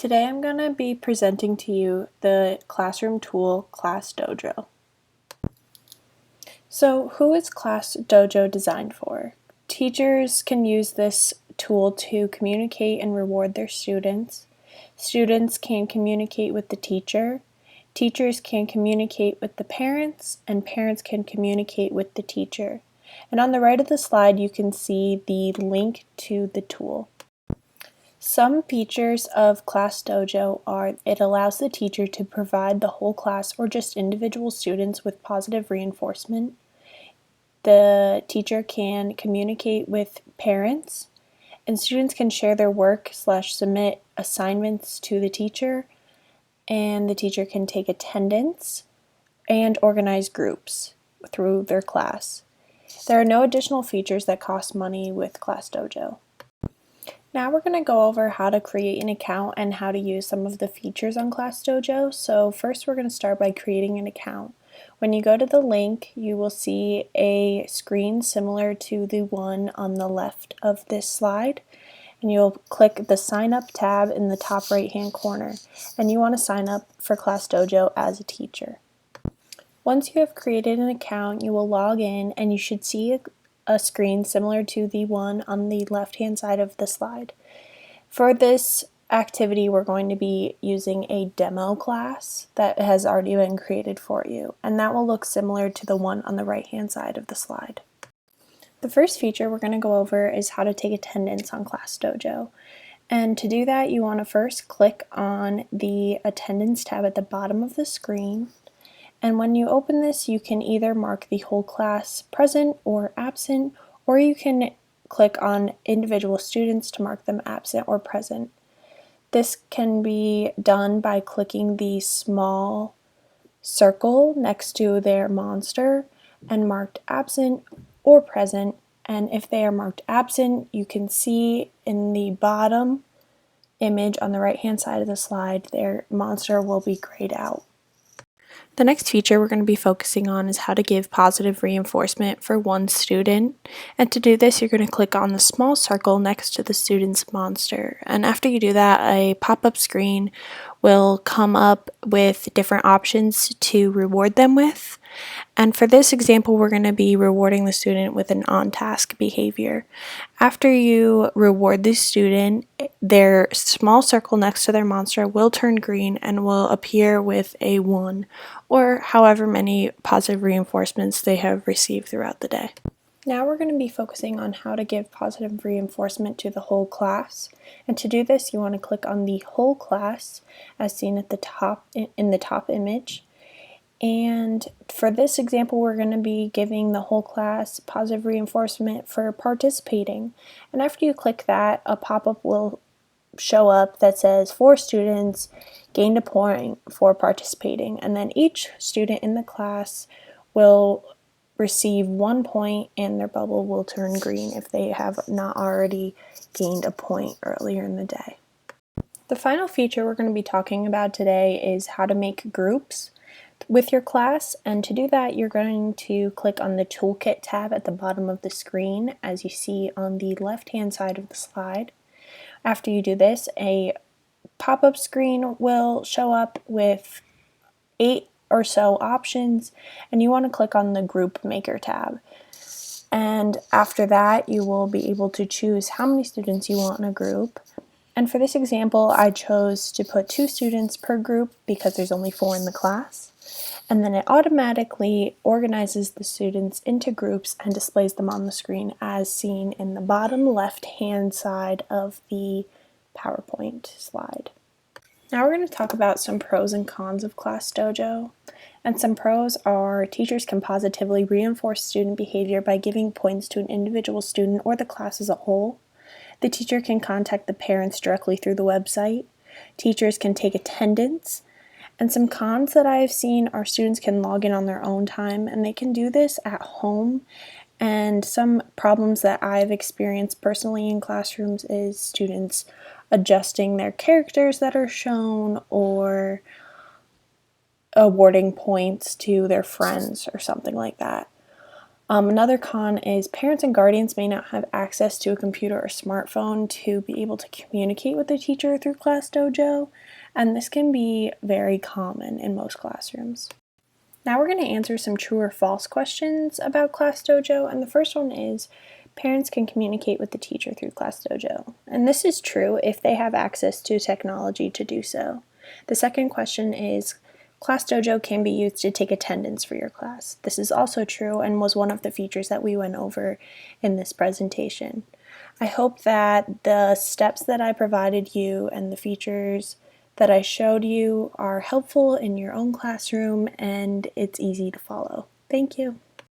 Today I'm going to be presenting to you the classroom tool ClassDojo. So who is ClassDojo designed for? Teachers can use this tool to communicate and reward their students. Students can communicate with the teacher. Teachers can communicate with the parents, and parents can communicate with the teacher. And on the right of the slide you can see the link to the tool. Some features of ClassDojo are it allows the teacher to provide the whole class or just individual students with positive reinforcement. The teacher can communicate with parents, and students can share their work/submit assignments to the teacher, and the teacher can take attendance and organize groups through their class. There are no additional features that cost money with ClassDojo. Now we're going to go over how to create an account and how to use some of the features on ClassDojo. So first we're going to start by creating an account. When you go to the link, you will see a screen similar to the one on the left of this slide. And you'll click the Sign Up tab in the top right hand corner. And you want to sign up for ClassDojo as a teacher. Once you have created an account, you will log in and you should see a screen similar to the one on the left hand side of the slide. For this activity we're going to be using a demo class that has already been created for you, and that will look similar to the one on the right hand side of the slide. The first feature we're going to go over is how to take attendance on ClassDojo. And to do that you want to first click on the attendance tab at the bottom of the screen. And when you open this, you can either mark the whole class present or absent, or you can click on individual students to mark them absent or present. This can be done by clicking the small circle next to their monster and marked absent or present. And if they are marked absent, you can see in the bottom image on the right hand side of the slide, their monster will be grayed out. The next feature we're going to be focusing on is how to give positive reinforcement for one student. And to do this, you're going to click on the small circle next to the student's monster. And after you do that, a pop-up screen will come up with different options to reward them with. And for this example, we're going to be rewarding the student with an on-task behavior. After you reward the student, their small circle next to their monster will turn green and will appear with a 1, or however many positive reinforcements they have received throughout the day. Now we're going to be focusing on how to give positive reinforcement to the whole class. And to do this, you want to click on the whole class as seen at the top in the top image. And for this example, we're going to be giving the whole class positive reinforcement for participating. And after you click that, a pop-up will show up that says 4 students gained a point for participating. And then each student in the class will receive 1 point and their bubble will turn green if they have not already gained a point earlier in the day. The final feature we're going to be talking about today is how to make groups with your class, and to do that you're going to click on the Toolkit tab at the bottom of the screen as you see on the left hand side of the slide. After you do this, a pop-up screen will show up with 8 or so options, and you want to click on the Group Maker tab. And after that you will be able to choose how many students you want in a group. And for this example I chose to put 2 students per group because there's only 4 in the class. And then it automatically organizes the students into groups and displays them on the screen as seen in the bottom left hand side of the PowerPoint slide. Now we're going to talk about some pros and cons of ClassDojo. And some pros are teachers can positively reinforce student behavior by giving points to an individual student or the class as a whole. The teacher can contact the parents directly through the website. Teachers can take attendance. And some cons that I've seen are students can log in on their own time and they can do this at home. And some problems that I've experienced personally in classrooms is students adjusting their characters that are shown or awarding points to their friends or something like that. Another con is parents and guardians may not have access to a computer or smartphone to be able to communicate with the teacher through ClassDojo, and this can be very common in most classrooms. Now we're going to answer some true or false questions about ClassDojo, and the first one is, parents can communicate with the teacher through ClassDojo. And this is true if they have access to technology to do so. The second question is, ClassDojo can be used to take attendance for your class. This is also true and was one of the features that we went over in this presentation. I hope that the steps that I provided you and the features that I showed you are helpful in your own classroom and it's easy to follow. Thank you.